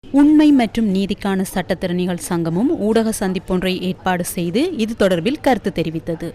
உண்மை மற்றும் நீதிக்கான சட்டத்திறனிகள் சங்கமும் ஊடக சந்திப்பொன்றை ஏற்பாடு செய்து இது தொடர்பில் கருத்து தெரிவித்தது.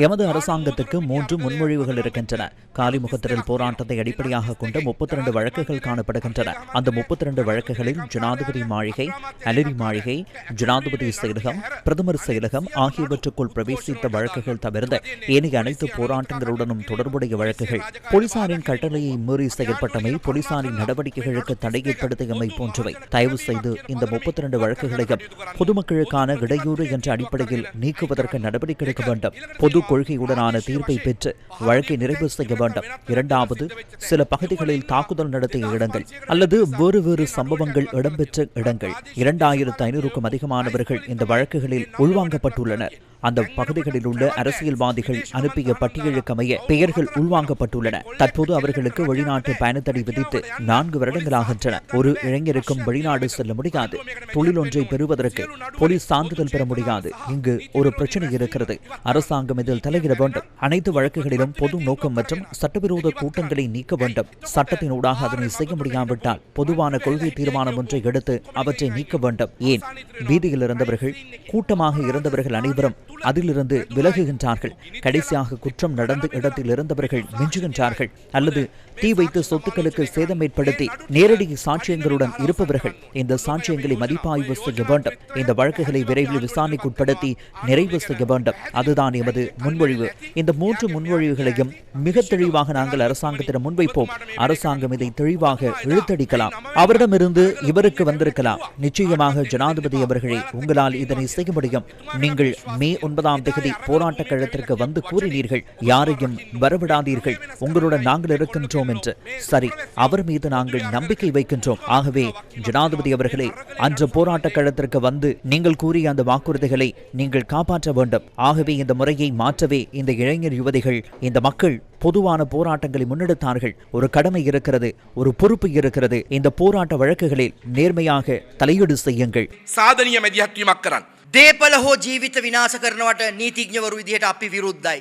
எமது அரசாங்கத்துக்கு 3 முன்மொழிவுகள் இருக்கின்றன. காலிமுகத்திரல் போராட்டத்தை அடிப்படையாக கொண்ட 32 வழக்குகள் காணப்படுகின்றன. அந்த 32 வழக்குகளில் ஜனாதிபதி மாளிகை, அலரி மாளிகை, ஜனாதிபதி செயலகம், பிரதமர் செயலகம் ஆகியவற்றுக்குள் பிரவேசித்த வழக்குகள் தவிர்த்த ஏனைய அனைத்து போராட்டங்களுடனும் தொடர்புடைய வழக்குகள், போலீசாரின் கட்டளையை மீறி செயற்பட்டமை, போலீசாரின் நடவடிக்கைகளுக்கு தடை ஏற்படுத்தியமை போன்றவை. தயவு செய்து இந்த 32 வழக்குகளையும் பொதுமக்களுக்கான இடையூறு என்ற அடிப்படையில் நீக்குவதற்கு நடவடிக்கை எடுக்க வேண்டும். பொது கொள்கையுடனான தீர்ப்பை பெற்று வழக்கை நிறைவு செய்ய வேண்டும். இரண்டாவது, சில பகுதிகளில் தாக்குதல் நடத்திய இடங்கள் அல்லது வேறு சம்பவங்கள் இடம்பெற்ற இடங்கள் 2500க்கும் அதிகமானவர்கள் இந்த வழக்குகளில் உள்வாங்கப்பட்டுள்ளனர். அந்த பகுதிகளில் உள்ள அரசியல்வாதிகள் அனுப்பிய பட்டியலுக்கமைய பெயர்கள் உள்வாங்கப்பட்டுள்ளன. தற்போது அவர்களுக்கு வெளிநாட்டு பயணத்தடை விதித்து 4 வருடங்களாகின்றன. ஒரு இளைஞருக்கும் வெளிநாடு செல்ல முடியாது. தொழில் ஒன்றை பெறுவதற்கு போலீஸ் சான்றிதழ் பெற முடியாது. இங்கு ஒரு பிரச்சனை இருக்கிறது. அரசாங்கம் இதில் தலையிட வேண்டும். அனைத்து வழக்குகளிலும் பொது நோக்கம் மற்றும் சட்டவிரோத கூட்டங்களை நீக்க வேண்டும். சட்டத்தினூடாக அதனை செய்ய முடியாவிட்டால் பொதுவான கொள்கை தீர்மானம் ஒன்றை எடுத்து அவற்றை நீக்க வேண்டும். ஏன் வீதியில் இருந்தவர்கள், கூட்டமாக இருந்தவர்கள் அனைவரும் அதிலிருந்து விலகுகின்றார்கள். கடைசியாக குற்றம் நடந்த இடத்தில் இருந்தவர்கள் மிஞ்சுகின்றார்கள். அல்லது தீ வைத்து சொத்துக்களுக்கு சேதம் ஏற்படுத்தி நேரடி சாட்சியங்களுடன் இருப்பவர்கள் இந்த சாட்சியங்களை மதிப்பாய்வு செய்ய வேண்டும். இந்த வழக்குகளை விரைவில் விசாரணைக்குட்படுத்தி நிறைவு செய்ய வேண்டும். அதுதான் எமது முன்மொழிவு. இந்த 3 முன்மொழிவுகளையும் மிக தெளிவாக நாங்கள் அரசாங்கத்திடம் முன்வைப்போம். அரசாங்கம் இதை தெளிவாக இழுத்தடிக்கலாம். அவரிடமிருந்து இவருக்கு வந்திருக்கலாம். நிச்சயமாக ஜனாதிபதி அவர்களே, உங்களால் இதனை செய்ய முடியும். நீங்கள் மே 9ஆம் தேதி போராட்ட களத்திற்கு வந்து கூறினீர்கள், யாரையும் வரவிடாதீர்கள், உங்களுடன் நாங்கள் இருக்கின்றோம் என்று. சரி, அவர் மீது நாங்கள் நம்பிக்கை வைக்கின்றோம். ஆகவே ஜனாதிபதி அவர்களே, அன்று போராட்ட களத்திற்கு வந்து நீங்கள் கூறிய அந்த வாக்குறுதிகளை நீங்கள் காப்பாற்ற வேண்டும். ஆகவே இந்த முறையை மாற்றவே இந்த இளைஞர் யுவதிகள், இந்த மக்கள் பொதுவான போராட்டங்களை முன்னெடுத்தார்கள். ஒரு கடமை இருக்கிறது, ஒரு பொறுப்பு இருக்கிறது. இந்த போராட்ட வழக்குகளில் நேர்மையாக தலையீடு செய்யுங்கள். சாதனிய மதியத்துவம் කරන්න. දේපල හෝ ජීවිත විනාශ කරනවට නීතිඥවරු විදිහට අපි විරුද්ධයි.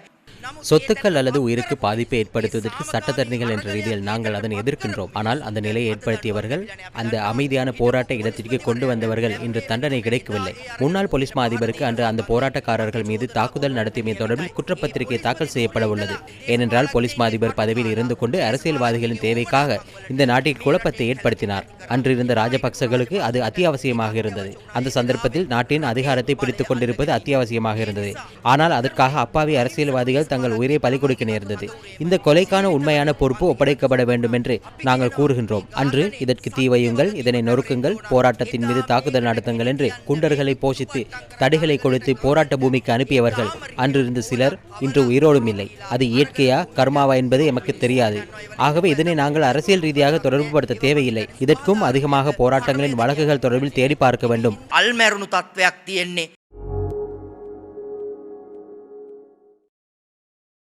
சொத்துக்கள் அல்லது உயிருக்கு பாதிப்பை ஏற்படுத்துவதற்கு சட்டத்தரணிகள் என்ற ரீதியில் நாங்கள் அதனை எதிர்க்கின்றோம். ஆனால் அந்த நிலையை ஏற்படுத்தியவர்கள், அந்த அமைதியான போராட்ட இடத்திற்கு கொண்டு வந்தவர்கள் இன்று தண்டனை கிடைக்கவில்லை. முன்னாள் போலீஸ் மா அதிபருக்கு அன்று அந்த போராட்டக்காரர்கள் மீது தாக்குதல் நடத்தியமை தொடர்பில் குற்றப்பத்திரிகை தாக்கல் செய்யப்பட உள்ளது. ஏனென்றால் போலீஸ் மா அதிபர் பதவியில் இருந்து கொண்டு அரசியல்வாதிகளின் தேவைக்காக இந்த நாட்டில் குழப்பத்தை ஏற்படுத்தினார். அன்று இருந்த ராஜபக்சர்களுக்கு அது அத்தியாவசியமாக இருந்தது. அந்த சந்தர்ப்பத்தில் நாட்டின் அதிகாரத்தை பிடித்துக் கொண்டிருப்பது அத்தியாவசியமாக இருந்தது. ஆனால் அதற்காக அப்பாவி அரசியல்வாதிகள் தங்கள் உயிரை பலி கொடுக்க நேர்ந்தது. இந்த கொலைக்கான உண்மையான பொறுப்பு ஒப்படைக்கப்பட வேண்டும் என்று நாங்கள் கூறுகின்றோம். அன்று இதற்கு தீ வையுங்கள், இதனை நொறுக்குங்கள், போராட்டத்தின் மீது தாக்குதல் நடத்துங்கள் என்று குண்டர்களை போஷித்து தடைகளை கொடுத்து போராட்ட பூமிக்கு அனுப்பியவர்கள் அன்றிருந்து சிலர் இன்று உயிரோடும் இல்லை. அது இயற்கையா கர்மாவா என்பது எமக்கு தெரியாது. ஆகவே இதனை நாங்கள் அரசியல் ரீதியாக தொடர்புபடுத்த தேவையில்லை. இதற்கும் அதிகமாக போராட்டங்களின் வழக்குகள் தொடர்பில் தேடி பார்க்க வேண்டும். අල්මැරුණු තත්ත්වයක් තියෙන්නේ